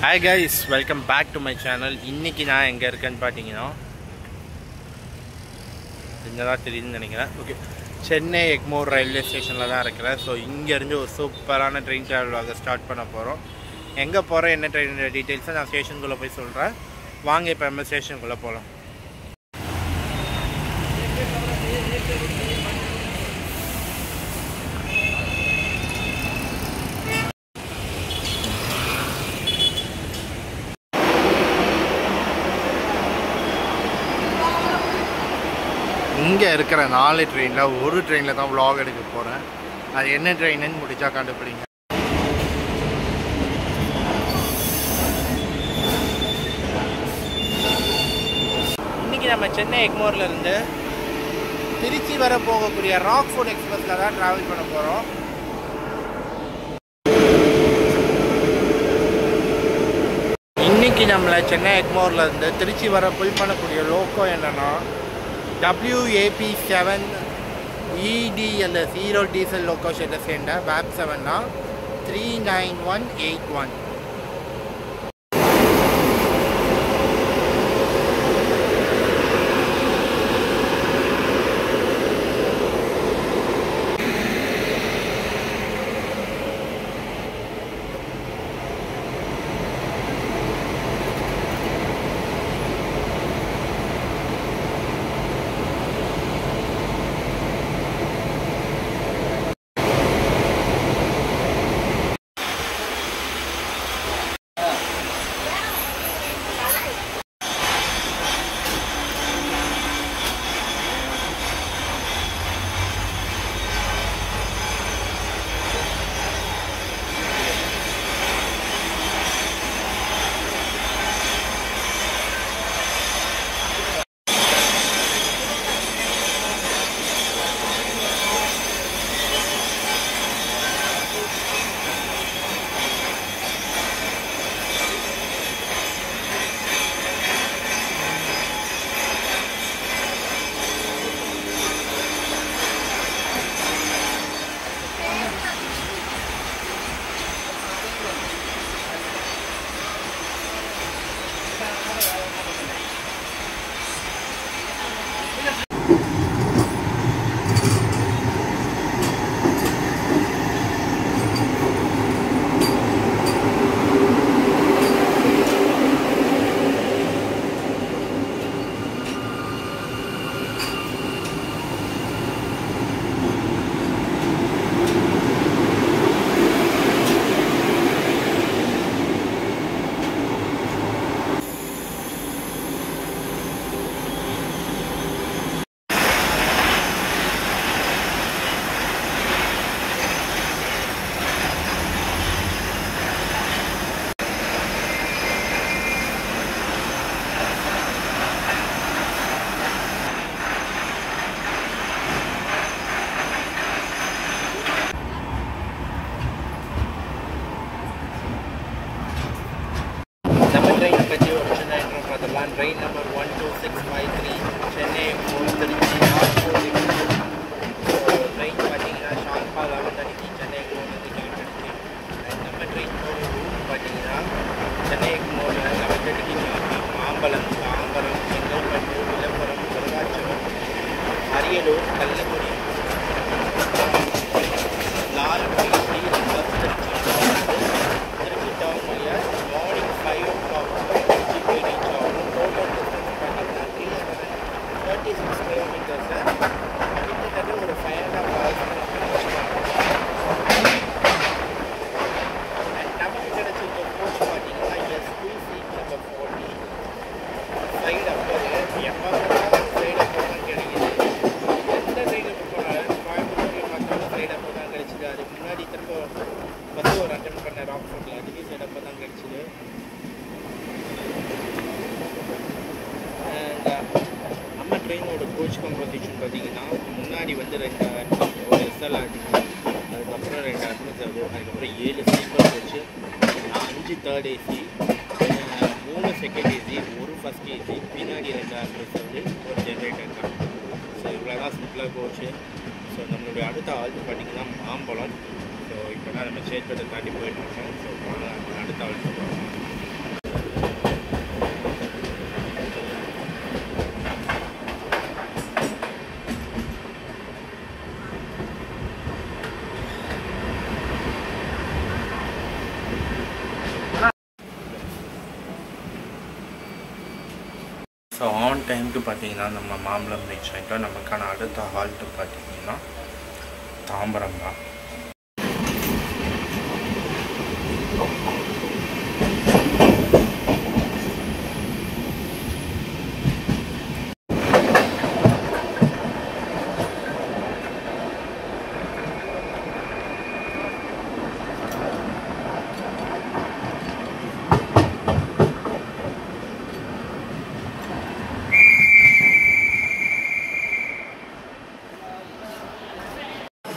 Hi guys, welcome back to my channel. இன்னைக்கு நான் எங்க இருக்கேன்னு பாத்தீங்கன்னா இங்கதான் தெரியுதுன்னு நினைக்கிறேன். ஓகே, சென்னை எக்மோர் ரயில்வே ஸ்டேஷன்ல தான் இருக்கிறேன். ஸோ இங்க இருந்து ஒரு சூப்பரான ட்ரெயின் டிராவல் வாக ஸ்டார்ட் பண்ண போறோம். எங்க போறோம், என்ன ட்ரெயின் டீடைல்ஸை நான் ஸ்டேஷனுக்குள்ள போய் சொல்றேன். வாங்க இப்போ நம்ம ஸ்டேஷனுக்குள்ள போகலாம். இங்கே இருக்கிற 4 ட்ரெயினில் ஒரு ட்ரெயினில் தான் vlog எடுக்க போகிறேன். அது என்ன ட்ரெயின்னு முடிச்சா கண்டுபிடிங்க. இன்றைக்கி நம்ம சென்னை எக்மோரில் இருந்து திருச்சி வர போகக்கூடிய ராக்ஃபோர்ட் எக்ஸ்பிரஸில் தான் ட்ராவல் பண்ண போகிறோம். இன்றைக்கி நம்மளை சென்னை எக்மோரில் இருந்து திருச்சி வர புல் பண்ணக்கூடிய லோக்கோ என்னென்னா WAP7 ED அந்த 0 டீசல் லோக்கோ ஷெட்டை சேர்ந்த WAP 7னா 39181. Train number 12653 Chennai Eggmore Tiruchi train பார்த்தீங்கன்னா ஷார்ப்பாக 11:30 சென்னை எக்மோர்லேருந்து கிளம்பிடுச்சு. நம்ம ட்ரெயின் போகிற ரூட் பார்த்தீங்கன்னா சென்னை எக்மோரில் 11:30 கிளம்பி மாம்பலம், தாம்பரம், செங்கல்பட்டு, விழுப்புரம், விருதாச்சலம், அரியலூர், கள்ளக்குடி, லால்குடி, பஸ் திருச்சி டவுன் வழியாக மார்னிங் 5 o'clock திருச்சி போய் ரீச் ஆகும். டோட்டல் டிஸ்டன்ஸ் பார்த்தீங்கன்னா 336 கிலோமீட்டர்ஸ். கிட்டத்தட்ட ஒரு 5.5 hours. அண்ட் நமக்கு கிடைச்சிருக்க கோச் பார்த்தீங்கன்னா SPC நம்பர் 40 சைடு அப்பர். எப்போ சைடு அப்பர் தான் கிடைக்கிது. எந்த சைடு புக் பண்ணாலும் கோயம்புத்தூர் பார்த்தாலும் சைடு அப்பர் தான் கிடைச்சிது. அதுக்கு முன்னாடி திரும்ப பஸ் ஒரு அட்டன் பண்ண ராக்ஃபோர்ட்டில் அதுலேயும் சைடு அப்பர் தான் கிடைச்சிது. நம்ம ட்ரெயினோட கோச் கம்போசிஷன் பார்த்தீங்கன்னா முன்னாடி வந்து 2 ஒரு SLRT, அதுக்கப்புறம் 2 அட்மிசர்வ், அதுக்கப்புறம் 7 sleeper coach, 5 third AC, 3 second AC, 1 first AC, பின்னாடி 2 அட்மிசர்வ், ஒரு ஜென்ரேட்டர் தான். ஸோ இவ்வளோ தான் சிம்பிளாக கோச்சு. ஸோ நம்மளுடைய அடுத்த ஆள் பார்த்திங்கன்னா மாம்பழம். ஸோ இப்போ தான் நம்ம சேத்பட்டை தாண்டி போயிட்டுருக்கோம். ஸோ அடுத்த ஆள் சொல்லுவோம். ஸோ ஆன் டைமுக்கு பார்த்தீங்கன்னா நம்ம மாம்பழம் ரீச் ஆகிட்டோம். நமக்கான அடுத்த ஹால்ட்டு பார்த்தீங்கன்னா தாம்பரம் தான்.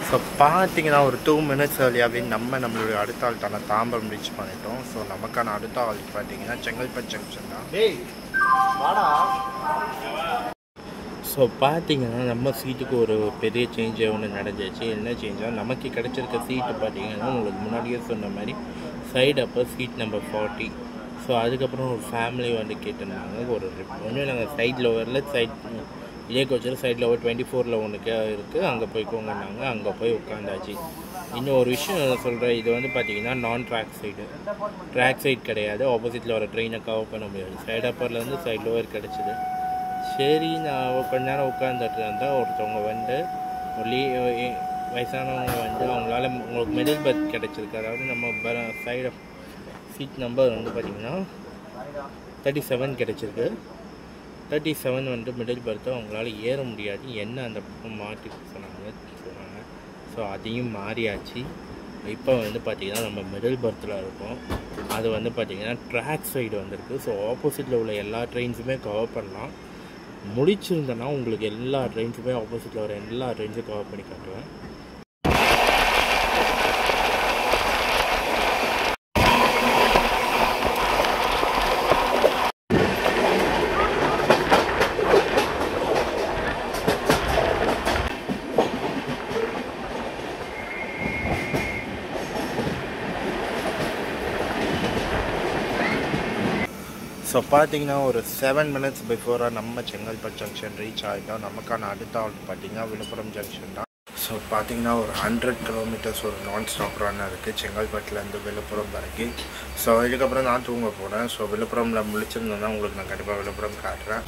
ஸோ பார்த்தீங்கன்னா ஒரு 2 minutes ஏர்லியாகவே நம்மளுடைய அடுத்த ஆள்ட்டான தாம்பரம் ரீச் பண்ணிட்டோம். ஸோ நமக்கான அடுத்த ஆள்ட்டு பார்த்தீங்கன்னா செங்கல்பட்டு ஜங்ஷன் தான். ஸோ பார்த்தீங்கன்னா நம்ம சீட்டுக்கு ஒரு பெரிய சேஞ்சாக ஒன்று நடந்துச்சு. என்ன சேஞ்சாக நமக்கு கிடச்சிருக்க சீட்டு பார்த்தீங்கன்னா உங்களுக்கு முன்னாடியே சொன்ன மாதிரி சைடு அப்போ சீட் நம்பர் 40. ஸோ அதுக்கப்புறம் ஒரு ஃபேமிலி வந்து கேட்டிருந்தாங்க. ஒரு ஒன்றும் நாங்கள் சைடில் வரல, இதே கோச்சில் சைடில் ஒரு 24 ஒன்றுக்கே இருக்குது, அங்கே போய்க்கோங்கன்னாங்க. அங்கே போய் உட்காந்தாச்சு. இன்னும் ஒரு விஷயம் சொல்கிறேன், இது வந்து பார்த்தீங்கன்னா நான் ட்ராக் சைடு கிடையாது. ஆப்போசிட்டில் வர ட்ரெயினை கவர் பண்ண முடியாது. சைட் அப்பர்லேருந்து சைட் லோவர் கிடச்சிது. சரி நான் கொஞ்ச நேரம் உட்காந்துட்டு இருந்தால் ஒருத்தவங்க வந்து வயசானவங்க வந்து அவங்களால உங்களுக்கு மிடில் பர்த் கிடச்சிருக்கு. அதாவது நம்ம சைடு சீட் நம்பர் வந்து பார்த்திங்கன்னா 37 கிடச்சிருக்கு. 37 வந்து மிடில் பர்த்து அவங்களால ஏற முடியாது, என்ன அந்த பக்கம் மாற்றி சொன்னாங்க. ஸோ அதையும் மாறியாச்சு. இப்போ வந்து பார்த்திங்கன்னா நம்ம மிடில் பர்த்தில் இருக்கோம். அது வந்து பார்த்திங்கன்னா ட்ராக் சைடு வந்திருக்கு. ஸோ ஆப்போசிட்டில் உள்ள எல்லா ட்ரெயின்ஸுமே கவர் பண்ணலாம். முடிச்சிருந்தேன்னா உங்களுக்கு எல்லா ட்ரெயின்ஸுமே ஆப்போசிட்டில் வர எல்லா ட்ரெயின்ஸும் கவர் பண்ணி காட்டுவேன். ஸோ பார்த்தீங்கன்னா ஒரு 7 minutes பிஃபோராக நம்ம செங்கல்பட்டு ஜங்ஷன் ரீச் ஆகிட்டோம். நமக்கான அடுத்த ஆள் பார்த்தீங்கன்னா விழுப்புரம் ஜங்ஷன் தான். ஸோ பார்த்தீங்கன்னா ஒரு 100 kilometers ஒரு நான் ஸ்டாப் ரன் இருக்குது செங்கல்பட்டுலேருந்து விழுப்புரம் வரைக்கும். ஸோ இதுக்கப்புறம் நான் தூங்க போகிறேன். ஸோ விழுப்புரமில் முடிச்சிருந்தேன்னா உங்களுக்கு நான் கண்டிப்பாக விழுப்புரம் காட்டுறேன்.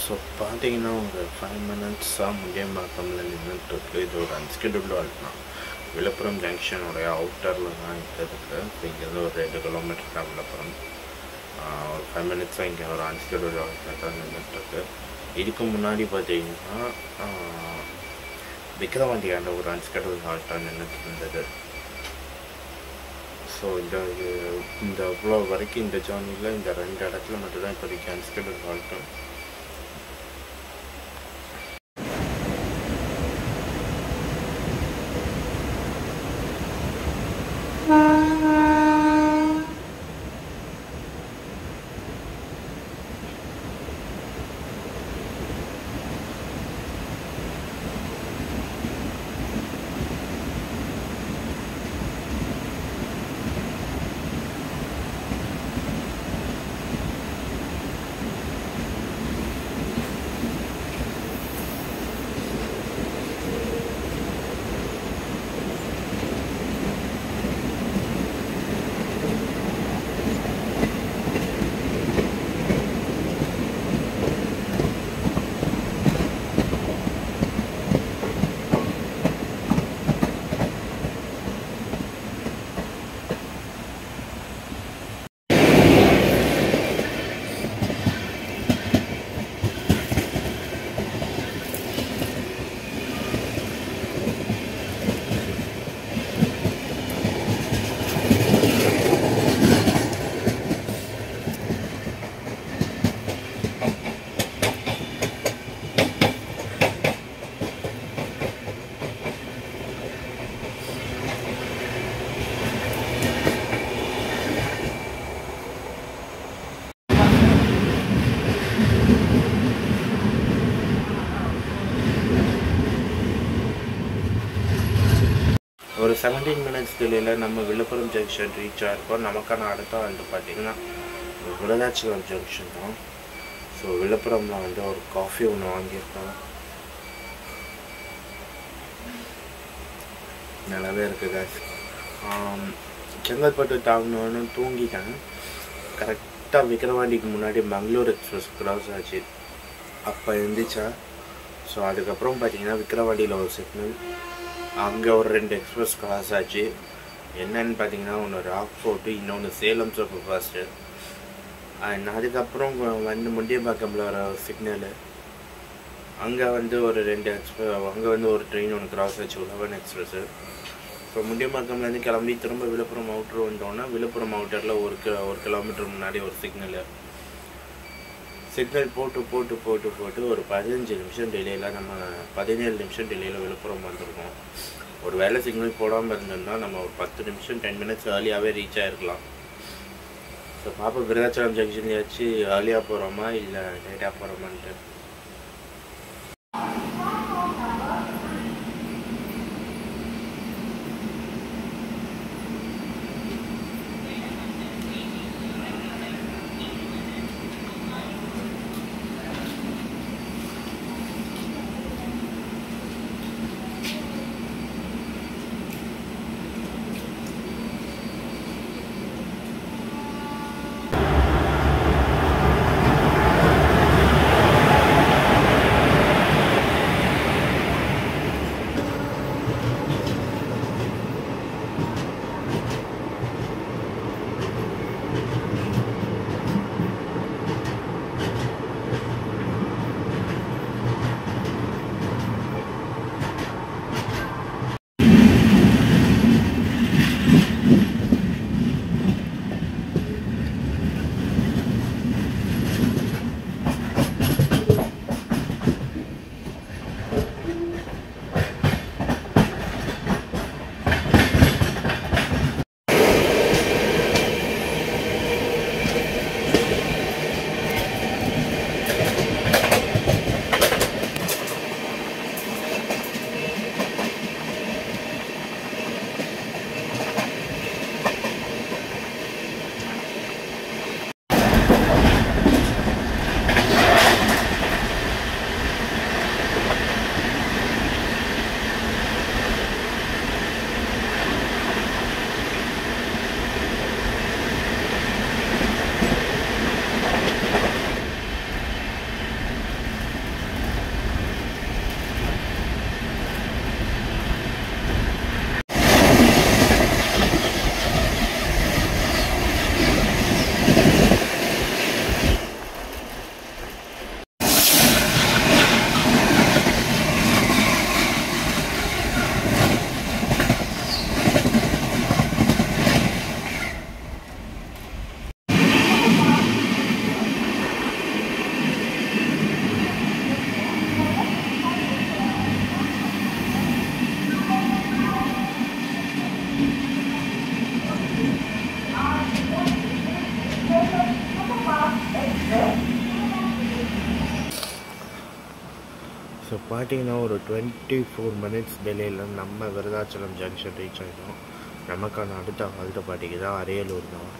ஸோ பார்த்தீங்கன்னா ஒரு 5 minutesஸாக முண்டியம்பாக்கமில் நின்றுட்டுருக்கு. இது ஒரு அன்ஸ்கெடியூல்டு ஆல்ட்னா விழுப்புரம் ஜங்ஷனுடைய அவுட்டரில் தான் இருக்குது. ஸோ இங்கேருந்து ஒரு 2 kilometer தான் விழுப்புரம். ஒரு 5 minutesஸாக இங்கே ஒரு அன்ஸ்கெடியூல்டு ஆல்ட்டில் தான் நின்றுட்டுருக்கு. இதுக்கு முன்னாடி பார்த்தீங்கன்னா விக்கிரவாண்டியாண்ட ஒரு அன்ஸ்கெடியூல்டு ஆல்ட்டாக நின்றுட்டு இருந்தது. ஸோ இந்த இவ்வளோ வரைக்கும் இந்த ஜேர்னியில் இந்த 2 இடத்துல மட்டும்தான் இப்போதைக்கு அன்ஸ்கெடியூல்டு ஆல்ட்டு. 17 மினிட்ஸ் டிலேயில் நம்ம விழுப்புரம் ஜங்ஷன் ரீச் ஆகிருக்கோம். நமக்கான அடுத்த வந்து பார்த்திங்கன்னா விருதாச்சலம் ஜங்ஷன் தான். ஸோ விழுப்புரமில் வந்து ஒரு காஃபி ஒன்று வாங்கியிருக்கோம். நல்லாவே இருக்குது. செங்கல்பட்டு தாங்கணுன்னு தூங்கிட்டேன். கரெக்டாக விக்கிரவாண்டிக்கு முன்னாடி மங்களூர் எக்ஸ்பிரஸ் கிராஸ் ஆச்சு. அப்போ இருந்துச்சா. ஸோ அதுக்கப்புறம் பார்த்தீங்கன்னா விக்கிரவாண்டியில் ஒரு சிக்னல், அங்கே ஒரு 2 எக்ஸ்பிரஸ் கிராஸ் ஆச்சு. என்னன்னு பார்த்தீங்கன்னா ஒன்று ராக் ஃபோர்ட்டு, இன்னொன்று சேலம் சூப்பர் ஃபாஸ்ட்டு. அண்ட் அதுக்கப்புறம் வந்து முண்டியம்பாக்கமில் ஒரு சிக்னலு, அங்கே வந்து ஒரு 2 அங்கே வந்து ஒரு ட்ரெயின் ஒன்று கிராஸ் ஆச்சு, 11 எக்ஸ்பிரஸ்ஸு. இப்போ முண்டியம்பாக்கம்லேருந்து கிளம்பி திரும்ப விழுப்புரம் அவுட்டர் வந்தோன்னா விழுப்புரம் அவுட்டரில் ஒரு கிலோமீட்டர் முன்னாடி ஒரு சிக்னல் போட்டு ஒரு 15 நிமிஷம் டிலேயில் நம்ம 17 நிமிஷம் டிலேயில் விழுப்புரம் வந்திருக்கோம். ஒரு வேளை சிக்னல் போடாமல் இருந்தோம்னா நம்ம ஒரு 10 நிமிஷம் 10 மினிட்ஸ் ஏர்லியாகவே ரீச் ஆகிருக்கலாம். ஸோ பாப்பா விருதாச்சலம் ஜங்ஷன்லேயாச்சு ஏர்லியாக போகிறோமா இல்லை லேட்டாக போகிறோமான்ட்டு. ஸோ பார்த்தீங்கன்னா ஒரு 24 மினிட்ஸ் டிலேயில் நம்ம விருதாச்சலம் ஜங்ஷன் ரீச் ஆகிட்டோம். நமக்கான அடுத்த ஹால்ட்டு பார்த்தீங்கன்னா அரியலூர் தான்.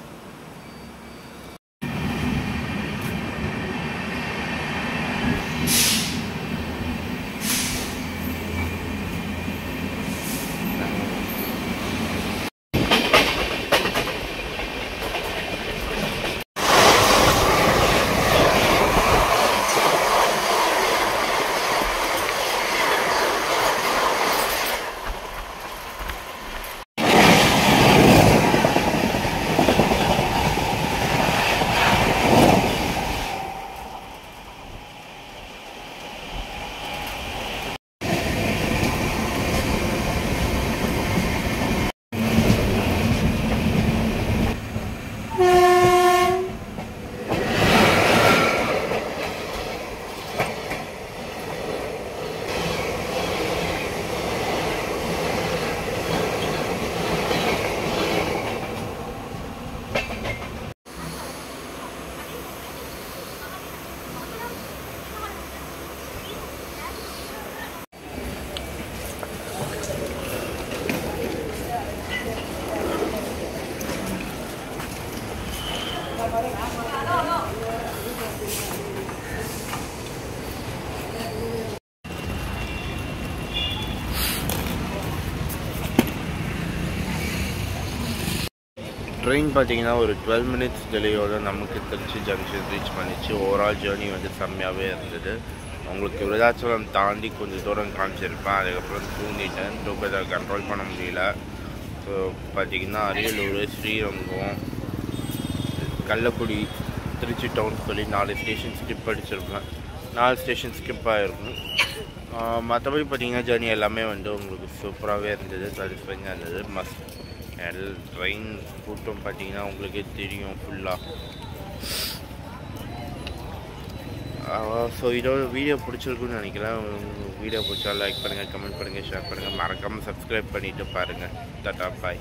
ட்ரெயின் பார்த்தீங்கன்னா ஒரு 12 மினிட்ஸ் டிலேயோடு நமக்கு திருச்சி ஜங்ஷன் ரீச் பண்ணிச்சு. ஓவரால் ஜேர்னி வந்து செம்மையாகவே இருந்தது. உங்களுக்கு விருதாச்சலம் தாண்டி கொஞ்சம் தூரம் காமிச்சிருப்பேன். அதுக்கப்புறம் தூங்கிட்டேன். தூக்கத்தை கண்ட்ரோல் பண்ண முடியல. ஸோ பார்த்திங்கன்னா அரியலூர், ஸ்ரீரங்கம், கள்ளக்குடி, திருச்சி டவுன் சொல்லி 4 ஸ்டேஷன் ஸ்கிப் அடிச்சிருப்பேன். 4 ஸ்டேஷன் ஸ்கிப் ஆகிருக்கும். மற்றபடி பார்த்திங்கன்னா ஜேர்னி எல்லாமே வந்து உங்களுக்கு சூப்பராகவே இருந்தது, சாட்டிஸ்ஃபைங்காக இருந்தது. ட்ரெயின் கூட்டம் பார்த்தீங்கன்னா உங்களுக்கே தெரியும் ஃபுல்லாக. ஸோ இதோட வீடியோ பிடிச்சிருக்குன்னு நினைக்கிறேன். வீடியோ பிடிச்சா லைக் பண்ணுங்கள், கமெண்ட் பண்ணுங்கள், ஷேர் பண்ணுங்கள், மறக்காமல் சப்ஸ்கிரைப் பண்ணிவிட்டு பாருங்கள். டாடா பாய்.